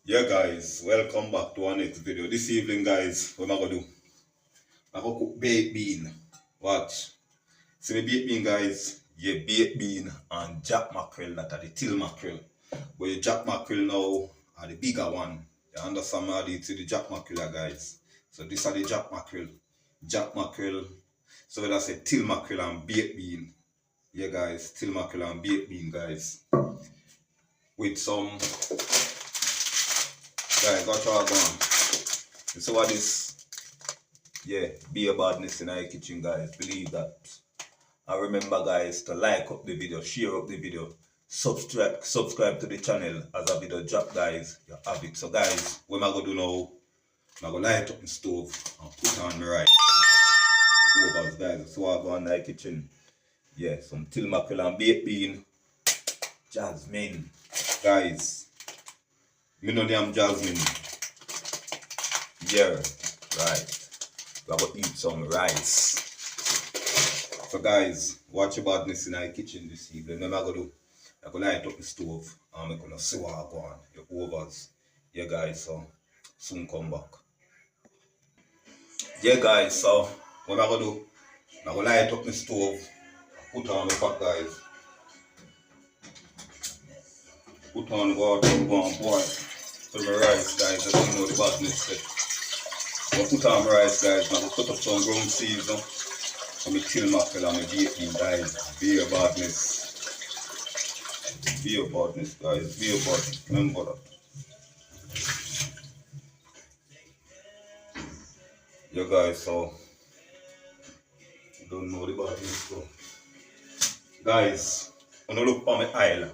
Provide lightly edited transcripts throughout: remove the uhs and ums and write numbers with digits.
Yeah guys, welcome back to our next video. This evening guys, what am I gonna do? I'm gonna cook baked bean. Watch. See me baked bean guys, yeah, baked bean and jack mackerel, that are the Tinmackerel. But the jack mackerel now are the bigger one. You understand me? I see the jack mackerel guys. So this are the jack mackerel. Jack mackerel. So when I say Tinmackerel and baked bean. Yeah guys, Tinmackerel and baked bean guys. With some guys, got all gone. You see what this? Yeah, be a badness in our kitchen, guys. Believe that. And remember, guys, to like up the video, share up the video, subscribe to the channel as a video drop, guys. You have it. So, guys, what am I gonna do now? I'm gonna light up the stove and put on the rice. Overs, guys. So I go in the kitchen. Yeah, some Tinmackerel and baked bean, jasmine, guys. Me know them jasmine. Yeah, right. We're going to eat some rice. So guys, watch your badness in our kitchen this evening. What I'm going to do? I'm going to light up the stove and I'm going to see what I go on. Your overs. Yeah guys, so soon come back. Yeah guys, so what I'm going to do? I'm going to light up the stove. Put on the pot guys. Put on water and go and boil. So my rice guys, I don't know the badness. I'm going to put on my rice guys, I'm going to put up some ground season. So my Tinmackerel and my baked bean guys. Be a badness. Be a badness guys, be a badness. Remember that. Yeah guys, so you don't know the badness so. Guys, when you look for my aisle,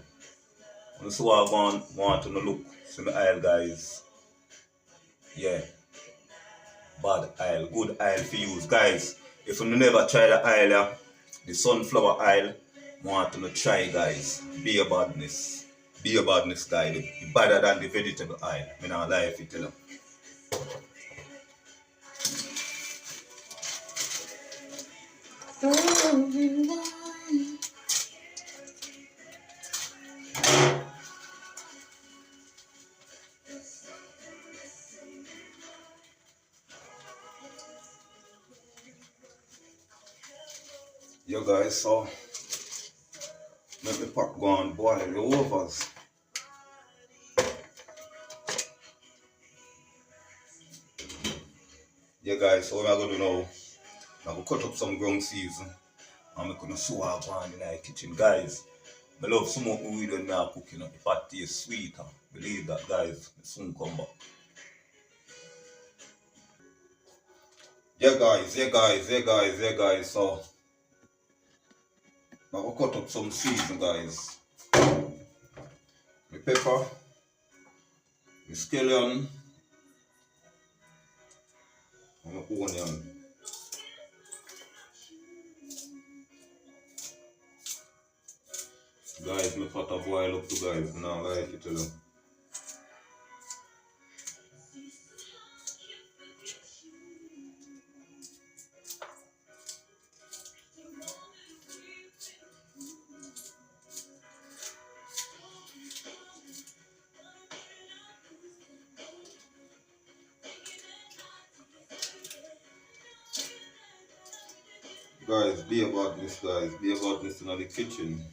when you see what I want to look, see my aisle guys. Yeah. Bad aisle, good aisle for use. Guys, if you never try the aisle, the sunflower aisle, want to try guys. Be a badness. Be a badness guys. It's better than the vegetable aisle. I don't lie if you tell them. Yeah guys, so let the pot go and boil the overs. Yeah guys, so what I'm gonna do now, I'm gonna cut up some ground season and I'm gonna sew what I want in the kitchen. Guys, I love smoke weed when I'm cooking. The pot tastes sweeter. Believe that guys, I soon come back. Yeah guys, so I'm gonna cut up some season guys. My pepper, my scallion, and my onion. Guys, my pot a boil up to guys, now like it tell you. Guys, be about this guys, be about this in the kitchen.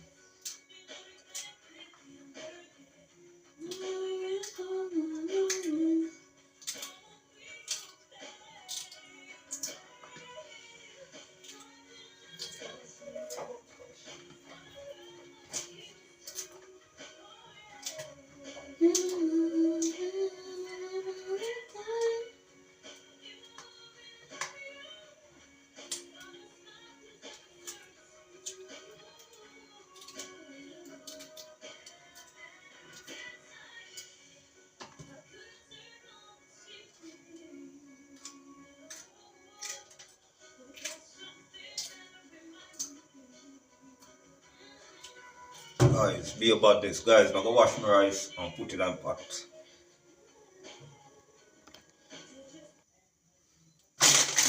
Guys, be about this guys, I'm gonna wash my rice and put it in pot.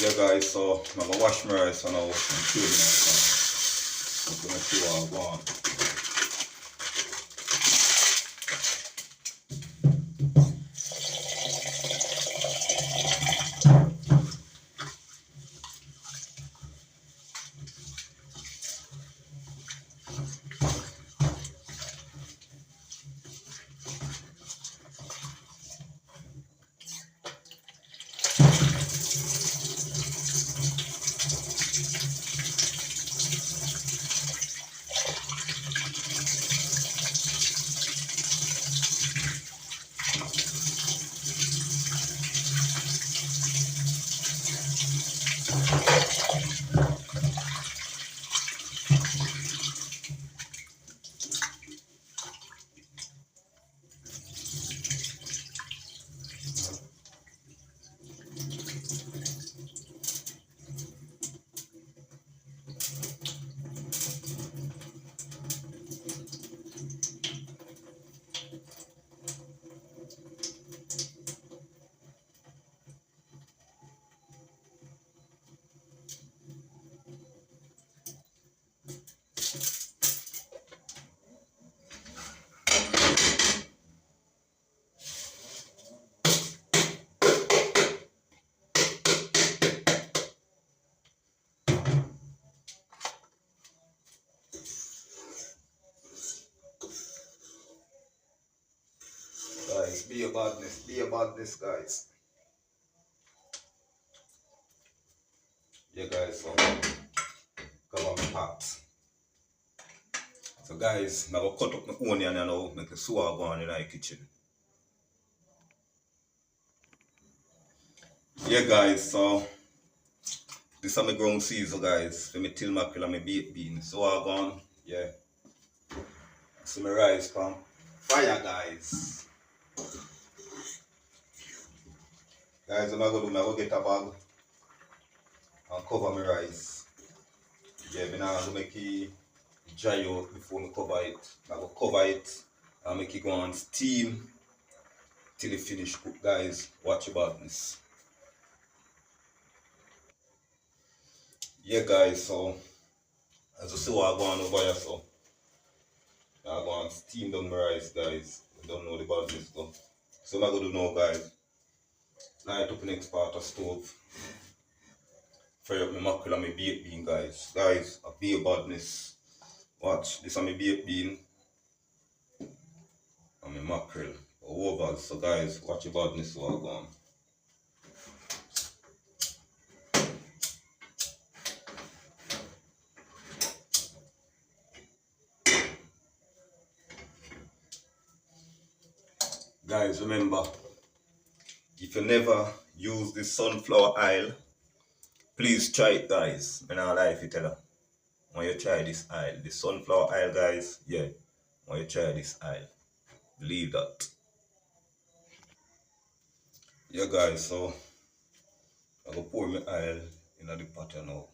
Yeah guys, so I'm gonna wash my rice and I'll clean it. I'm gonna see what I want. guys. Be a badness, guys. Yeah, guys, so come on, pops. So, guys, now go cut up my onion and now make the sour go on in the kitchen. Yeah, guys, so this is my ground Caesar, guys. For me Tinmackerel and my baked beans. So I gone, yeah. So my rice pan. Fire, guys. Guys, what I'm gonna do, I'm gonna get a bag and cover my rice. Yeah, I'm gonna make it dry out before I cover it. I'm gonna cover it and make it go on steam till it finish cook, guys. Watch about this. Yeah, guys, so as you see what I go on over here, so I go and steam down my rice, guys. I don't know the badness though. So what I'm gonna do now, guys, light up the next part of stove. Fry up my mackerel and my baked bean, guys. Guys, a be a badness. Watch, this is my baked bean and my mackerel. Over, so guys, watch your badness while going. Guys, remember, if you never use the sunflower oil, please try it, guys. I'm not lie if you tell her. When you try this oil, the sunflower oil, guys, yeah. When you try this oil, believe that. Yeah, guys, so I'm gonna pour my oil in the pot now.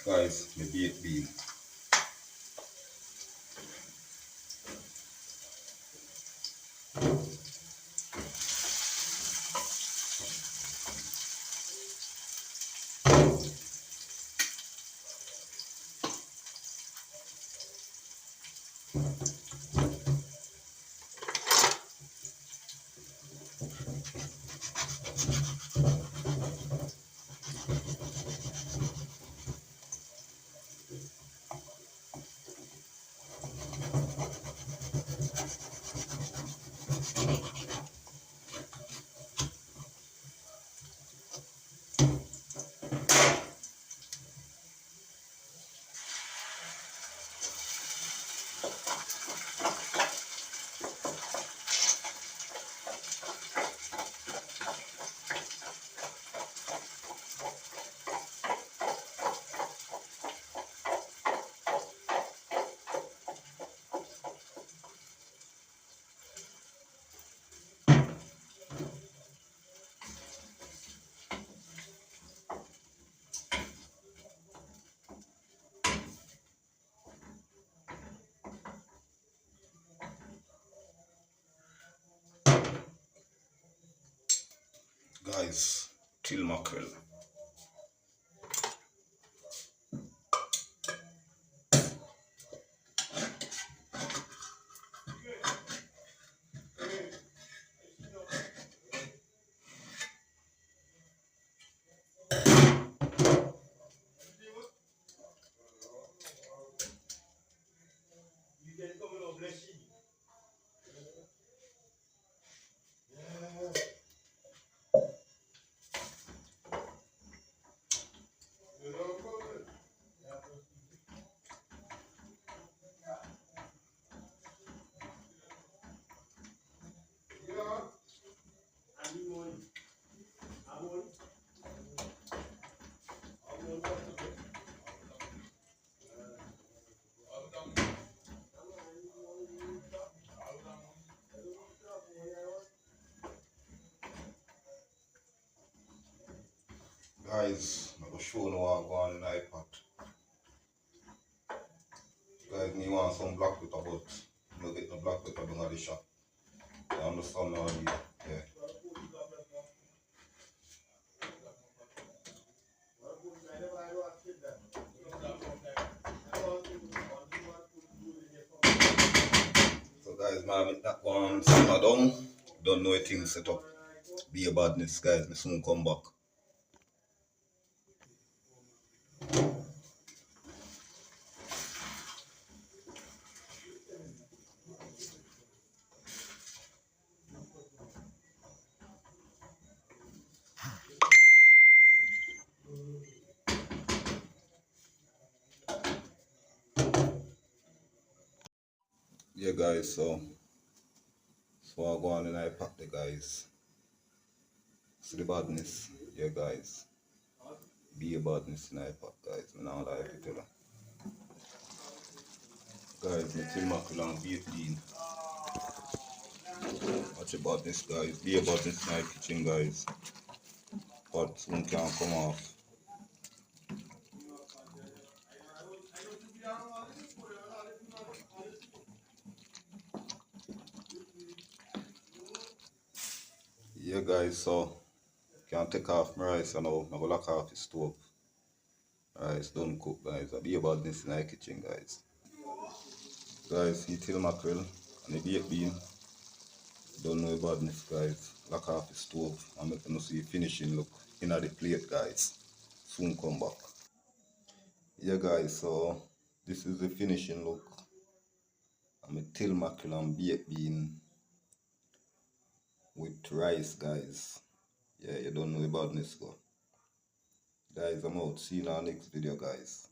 Guys, my baked bean. Guys, Tinmackerel. Guys, I'm gonna show you what I go on in the iPad. Guys, me want some black pepper, but I'm not getting the black pepper down at the shop. You understand now? Yeah. So guys, man, make that one simmer down. Don't know a thing set up. Be a badness, guys. Me soon come back. Yeah, guys. So I go on and I pack the guys. See the badness, yeah, guys. Be a badness in I pack, guys. Me now like it, tell you. Guys, me Tinmackerel and baked bean. Watch about this, guys. Be about this in my kitchen, guys. But soon can come off. Yeah, guys, so can take off my rice and now. I go lock off the stove. Rice done cook, guys. I be about this in my kitchen, guys. Guys, see Tinmackerel and the baked bean. Don't know about this, guys. Lock off the stove and make you see finishing look in the plate, guys. Soon come back. Yeah, guys, so this is the finishing look. I'm a Tinmackerel and baked bean with rice, guys. Yeah, you don't know about this, go. Guys, I'm out. See you in our next video, guys.